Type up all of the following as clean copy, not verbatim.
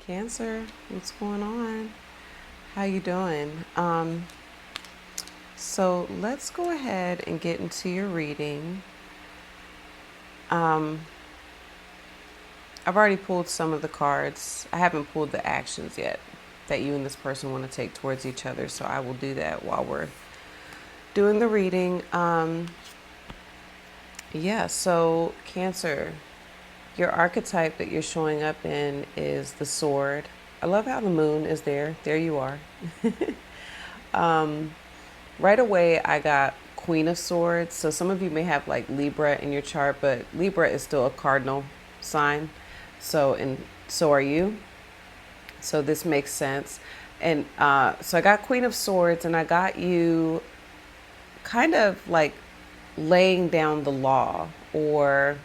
Cancer, what's going on? How you doing? So let's go ahead and get into your reading. Um, I've already pulled some of the cards. I haven't pulled the actions yet that you and this person want to take towards each other, so I will do that while we're doing the reading. Yeah, so Cancer, your archetype that you're showing up in is the sword. I love how the moon is there. There you are. Right away, I got Queen of Swords. So some of you may have like Libra in your chart, but Libra is still a cardinal sign. So are you. So this makes sense. And so I got Queen of Swords, and I got you kind of like laying down the law, or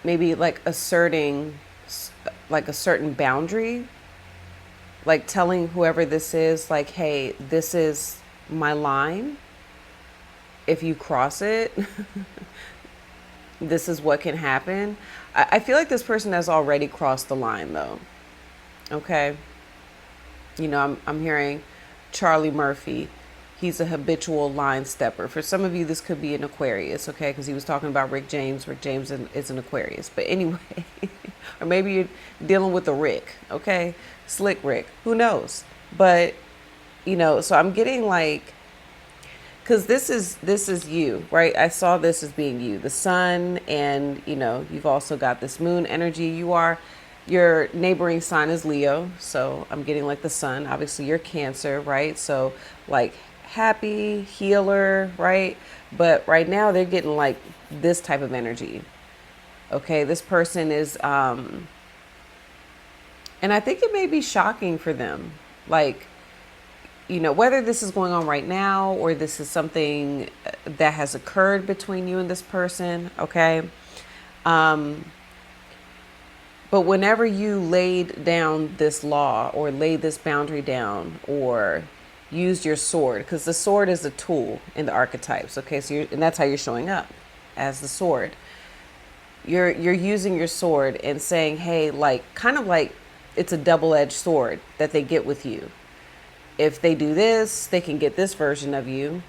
maybe like asserting like a certain boundary, like telling whoever this is, like, hey, this is my line. If you cross it, this is what can happen. I feel like this person has already crossed the line, though. Okay. I'm hearing Charlie Murphy. He's a habitual line stepper. For some of you, this could be an Aquarius, okay? Because he was talking about Rick James. Rick James is an Aquarius. But anyway, or maybe you're dealing with a Rick, okay? Slick Rick. Who knows? But, so I'm getting like, because this is you, right? I saw this as being you, the sun, and you've also got this moon energy. Your neighboring sign is Leo, so I'm getting like the sun. Obviously, you're Cancer, right? So like happy healer, right? But right now they're getting like this type of energy. Okay, this person is, and I think it may be shocking for them, like, whether this is going on right now or this is something that has occurred between you and this person, okay? But whenever you laid down this law or laid this boundary down or used your sword, because the sword is a tool in the archetypes, okay? And that's how you're showing up, as the sword. You're using your sword and saying, hey, like, kind of like it's a double-edged sword that they get with you. If they do this, they can get this version of you.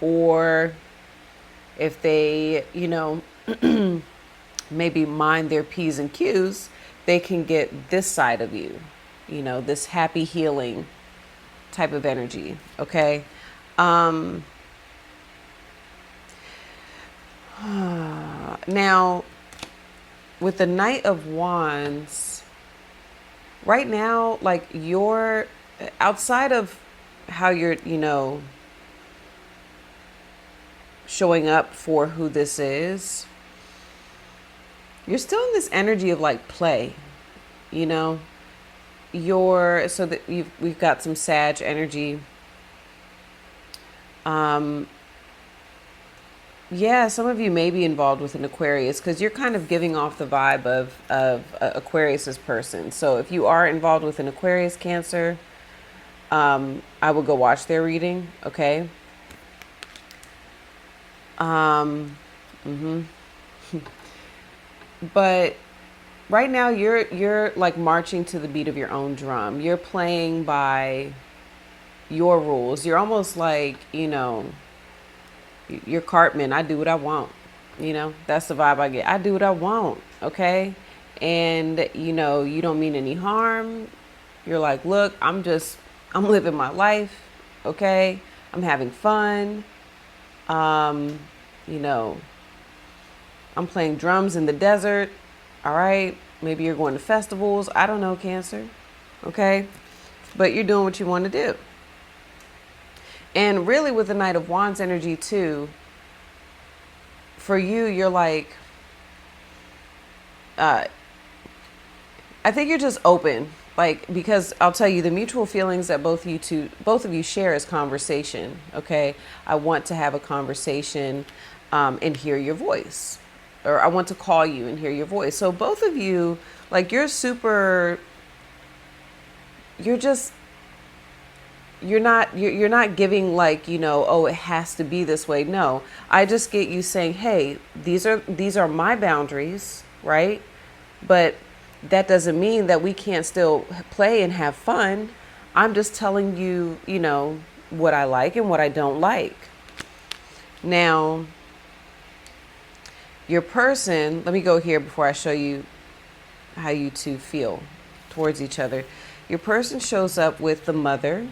Or if they, maybe mind their P's and Q's, they can get this side of you, this happy healing type of energy. Okay. Now, with the Knight of Wands, right now, like you're outside of how you're, showing up for who this is, you're still in this energy of like play, so that we've got some Sag energy. Yeah, some of you may be involved with an Aquarius because you're kind of giving off the vibe of Aquarius's person. So if you are involved with an Aquarius, Cancer, I will go watch their reading. Okay. But right now you're like marching to the beat of your own drum. You're playing by your rules. You're almost like, you're Cartman. I do what I want. That's the vibe I get. I do what I want. Okay. And, you don't mean any harm. You're like, look, I'm living my life. Okay. I'm having fun. You know, I'm playing drums in the desert. All right. Maybe you're going to festivals. I don't know, Cancer. Okay. But you're doing what you want to do. And really with the Knight of Wands energy too, for you, you're like, I think you're just open. Like, because I'll tell you the mutual feelings that both of you share is conversation. Okay. I want to have a conversation, and hear your voice, or I want to call you and hear your voice. So both of you, like, you're not giving like, oh, it has to be this way. No, I just get you saying, hey, these are my boundaries, right? But that doesn't mean that we can't still play and have fun. I'm just telling you, what I like and what I don't like. Now, your person, let me go here before I show you how you two feel towards each other. Your person shows up with the mother.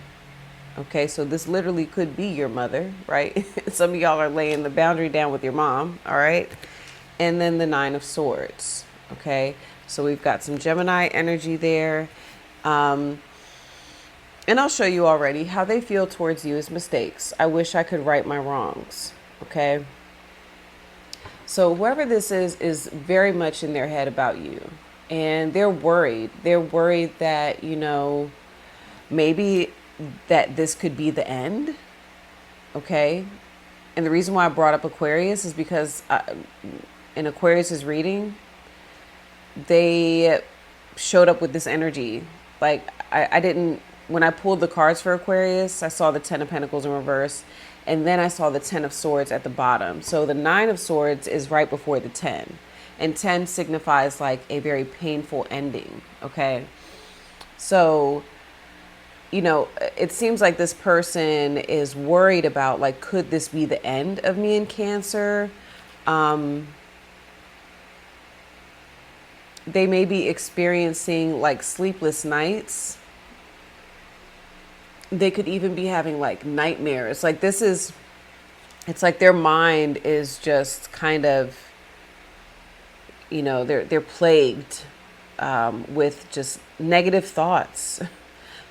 Okay, so this literally could be your mother, right? Some of y'all are laying the boundary down with your mom, all right? And then the Nine of Swords, okay? So we've got some Gemini energy there. And I'll show you already how they feel towards you as mistakes. I wish I could right my wrongs, okay? So whoever this is very much in their head about you. And they're worried. They're worried that, maybe that this could be the end, okay? And the reason why I brought up Aquarius is because in Aquarius's reading, they showed up with this energy. Like, I didn't, when I pulled the cards for Aquarius, I saw the Ten of Pentacles in reverse, and then I saw the Ten of Swords at the bottom. So the Nine of Swords is right before the 10. And 10 signifies like a very painful ending, okay? So, it seems like this person is worried about, like, could this be the end of me in Cancer? They may be experiencing like sleepless nights. They could even be having like nightmares. Like it's like their mind is just kind of, they're plagued with just negative thoughts.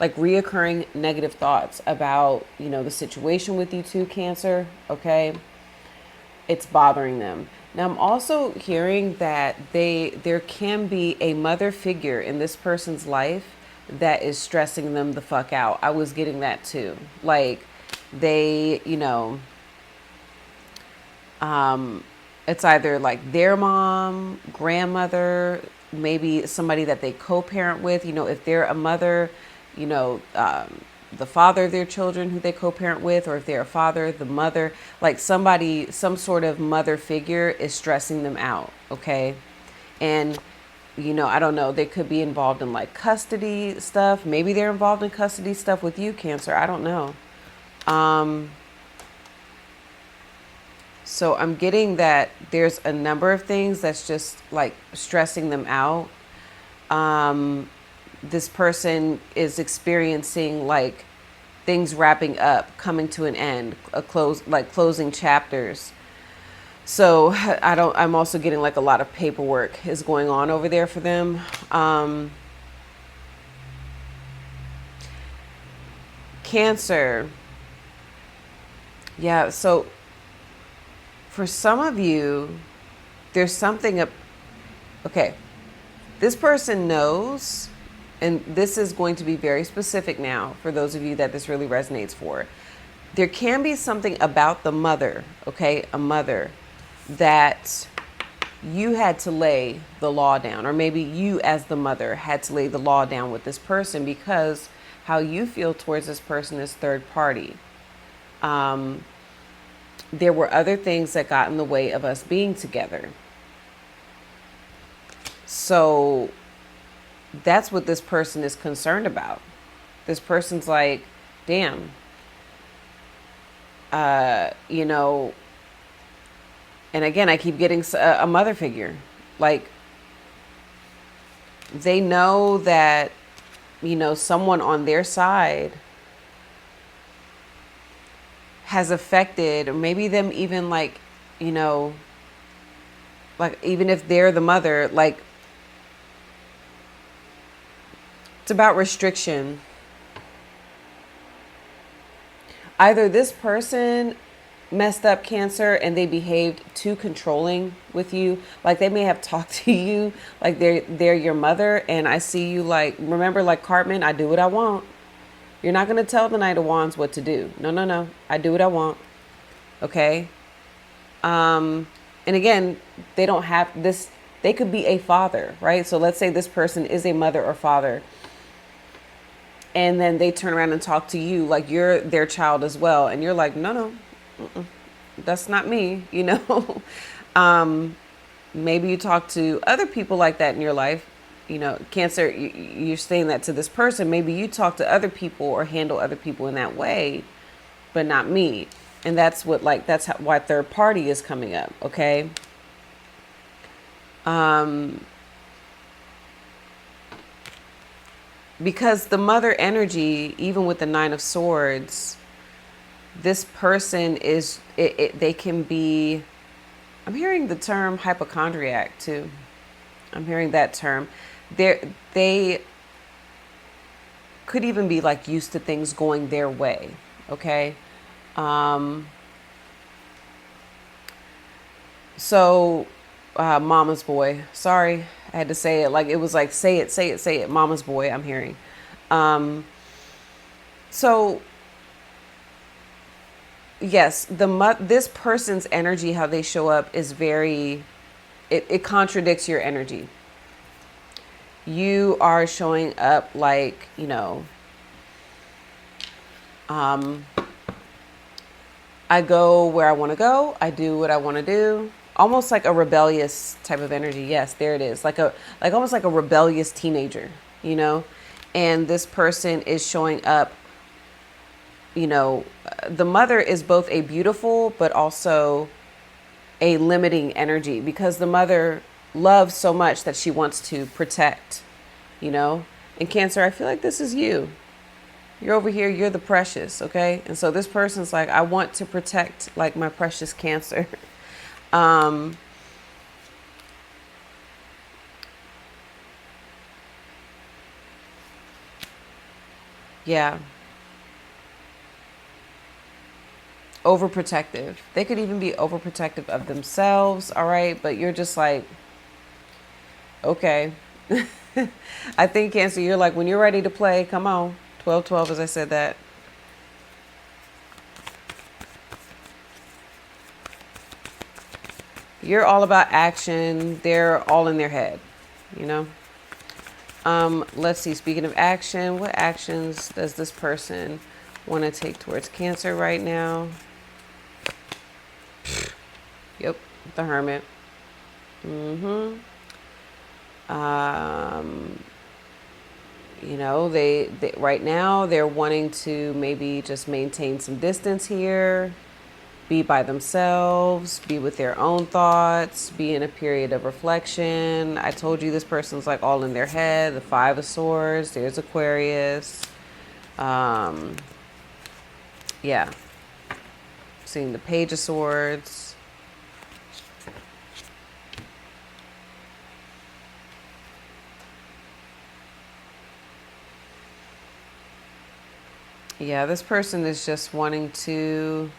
Like reoccurring negative thoughts about, the situation with you two, Cancer, okay? It's bothering them. Now, I'm also hearing that there can be a mother figure in this person's life that is stressing them the fuck out. I was getting that too. Like they, it's either like their mom, grandmother, maybe somebody that they co-parent with, if they're a mother, the father of their children who they co-parent with, or if they're a father, the mother, like somebody, some sort of mother figure is stressing them out. Okay. And, I don't know, they could be involved in like custody stuff. Maybe they're involved in custody stuff with you, Cancer. I don't know. So I'm getting that there's a number of things that's just like stressing them out. This person is experiencing like things wrapping up, coming to an end, closing chapters. So I'm also getting like a lot of paperwork is going on over there for them. Cancer. Yeah. So for some of you, there's something okay. This person knows, and this is going to be very specific now for those of you that this really resonates for. There can be something about the mother, okay, a mother, that you had to lay the law down, or maybe you as the mother had to lay the law down with this person because how you feel towards this person is third party. There were other things that got in the way of us being together. So that's what this person is concerned about. This person's like, damn, and again, I keep getting a mother figure. Like, they know that, someone on their side has affected, or maybe them even like, like even if they're the mother, like, it's about restriction. Either this person messed up, Cancer, and they behaved too controlling with you. Like they may have talked to you like they're your mother, and I see you like, remember like Cartman, I do what I want. You're not going to tell the Knight of Wands what to do. No. I do what I want. Okay? And again, they don't have this, they could be a father, right? So let's say this person is a mother or father, and then they turn around and talk to you like you're their child as well. And you're like, no, that's not me, Maybe you talk to other people like that in your life, You know, Cancer, you're saying that to this person. Maybe you talk to other people or handle other people in that way, but not me. And that's what, like, that's how, why third party is coming up. Okay. Because the mother energy, even with the Nine of Swords, this person is, they can be, I'm hearing the term hypochondriac too. I'm hearing that term. They could even be like used to things going their way. Okay. So, mama's boy. Sorry, I had to say it. Like it was like, say it, say it, say it. Mama's boy. I'm hearing. So yes, this person's energy, how they show up, is very. It contradicts your energy. You are showing up like, you know, I go where I want to go. I do what I want to do. Almost like a rebellious type of energy. Yes, there it is. Like almost like a rebellious teenager, you know? And this person is showing up, you know, the mother is both a beautiful, but also a limiting energy, because the mother loves so much that she wants to protect, you know? And Cancer, I feel like this is you. You're over here, you're the precious, okay? And so this person's like, I want to protect like my precious Cancer. Yeah. Overprotective. They could even be overprotective of themselves, all right? But you're just like, okay. I think Cancer, you're like, when you're ready to play, come on. 12-12, as I said that. You're all about action. They're all in their head, you know? Let's see. Speaking of action, what actions does this person want to take towards Cancer right now? Yep, the Hermit. You know, they right now they're wanting to maybe just maintain some distance here, be by themselves, be with their own thoughts, be in a period of reflection. I told you this person's like all in their head. The Five of Swords, there's Aquarius. Yeah. Seeing the Page of Swords. Yeah, this person is just wanting to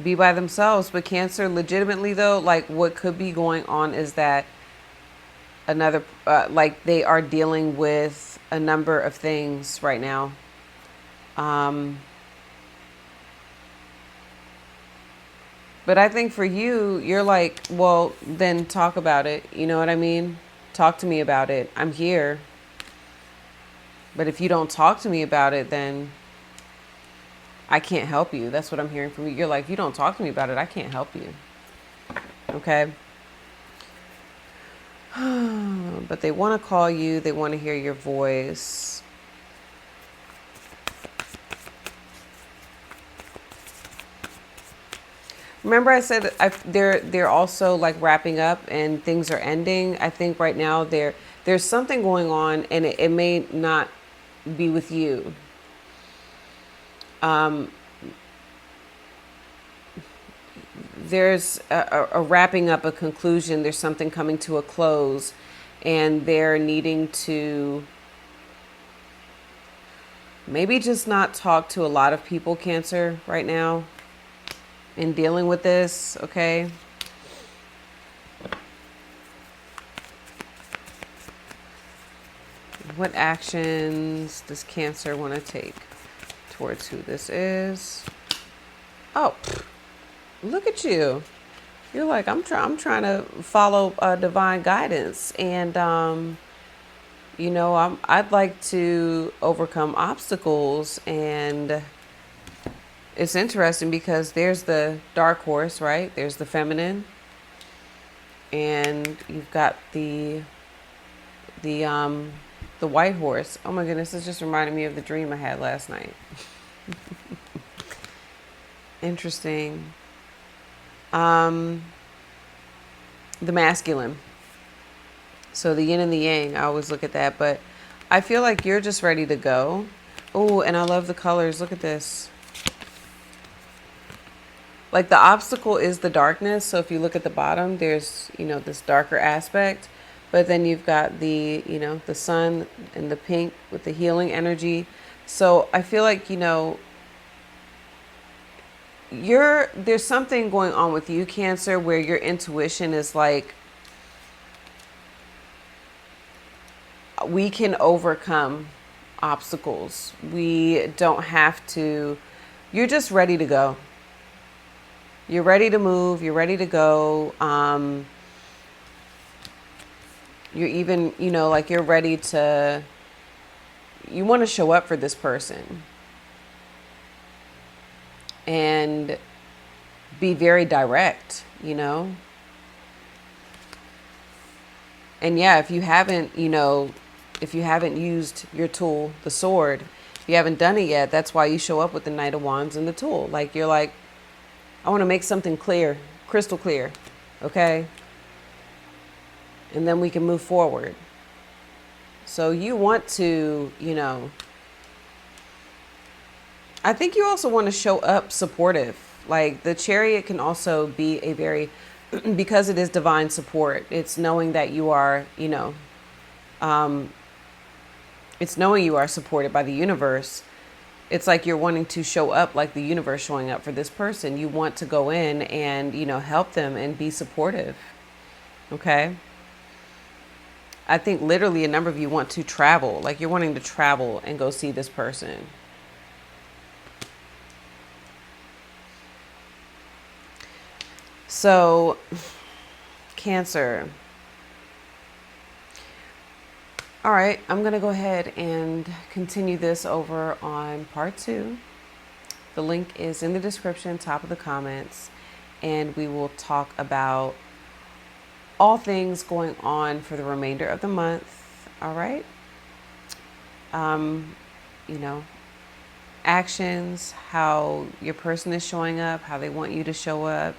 be by themselves. But Cancer, legitimately though, like what could be going on is that another, like they are dealing with a number of things right now. But I think for you, you're like, well, then talk about it. You know what I mean? Talk to me about it. I'm here. But if you don't talk to me about it, then I can't help you. That's what I'm hearing from you. You're like, if you don't talk to me about it, I can't help you. Okay? But they want to call you. They want to hear your voice. Remember I said they're also like wrapping up and things are ending. I think right now there's something going on, and it may not be with you. There's a wrapping up, a conclusion. There's something coming to a close, and they're needing to maybe just not talk to a lot of people, Cancer, right now in dealing with this, okay? What actions does Cancer want to take towards who this is? Oh, look at you. You're like, I'm trying to follow divine guidance, and you know, I'd like to overcome obstacles. And it's interesting because there's the dark horse, right? There's the feminine, and you've got the The white horse. Oh my goodness, this just reminded me of the dream I had last night. Interesting. Um, the masculine. So the yin and the yang, I always look at that, but I feel like you're just ready to go. Oh, and I love the colors. Look at this. Like the obstacle is the darkness. So if you look at the bottom, there's, this darker aspect, but then you've got the sun and the pink with the healing energy. So I feel like, there's something going on with you, Cancer, where your intuition is like, we can overcome obstacles. We don't have to, you're just ready to go. You're ready to move. You're ready to go. You're even, like you're ready to, you want to show up for this person and be very direct, And yeah, if you haven't used your tool, the sword, if you haven't done it yet, that's why you show up with the Knight of Wands and the tool. Like you're like, I want to make something clear, crystal clear, okay? And then we can move forward. So you want to, I think you also want to show up supportive. Like the Chariot can also be a very, because it is divine support, it's knowing that you are, it's knowing you are supported by the universe. It's like you're wanting to show up like the universe showing up for this person. You want to go in and, help them and be supportive. Okay. I think literally a number of you want to travel, like you're wanting to travel and go see this person. So, Cancer. All right, I'm going to go ahead and continue this over on part 2. The link is in the description, top of the comments, and we will talk about all things going on for the remainder of the month. All right. Actions, how your person is showing up, how they want you to show up,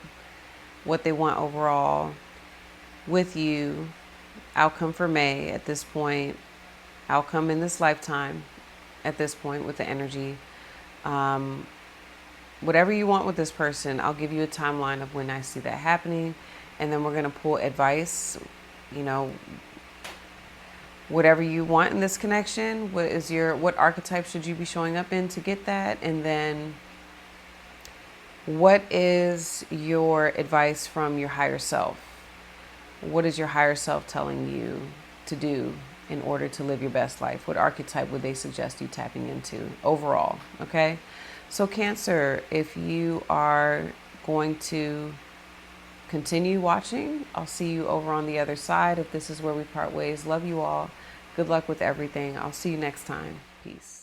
what they want overall with you, outcome for May at this point, outcome in this lifetime at this point with the energy. Whatever you want with this person, I'll give you a timeline of when I see that happening. And then we're going to pull advice, whatever you want in this connection. What archetype should you be showing up in to get that? And then what is your advice from your higher self? What is your higher self telling you to do in order to live your best life? What archetype would they suggest you tapping into overall? Okay. So Cancer, if you are going to continue watching, I'll see you over on the other side. If this is where we part ways, love you all. Good luck with everything. I'll see you next time. Peace.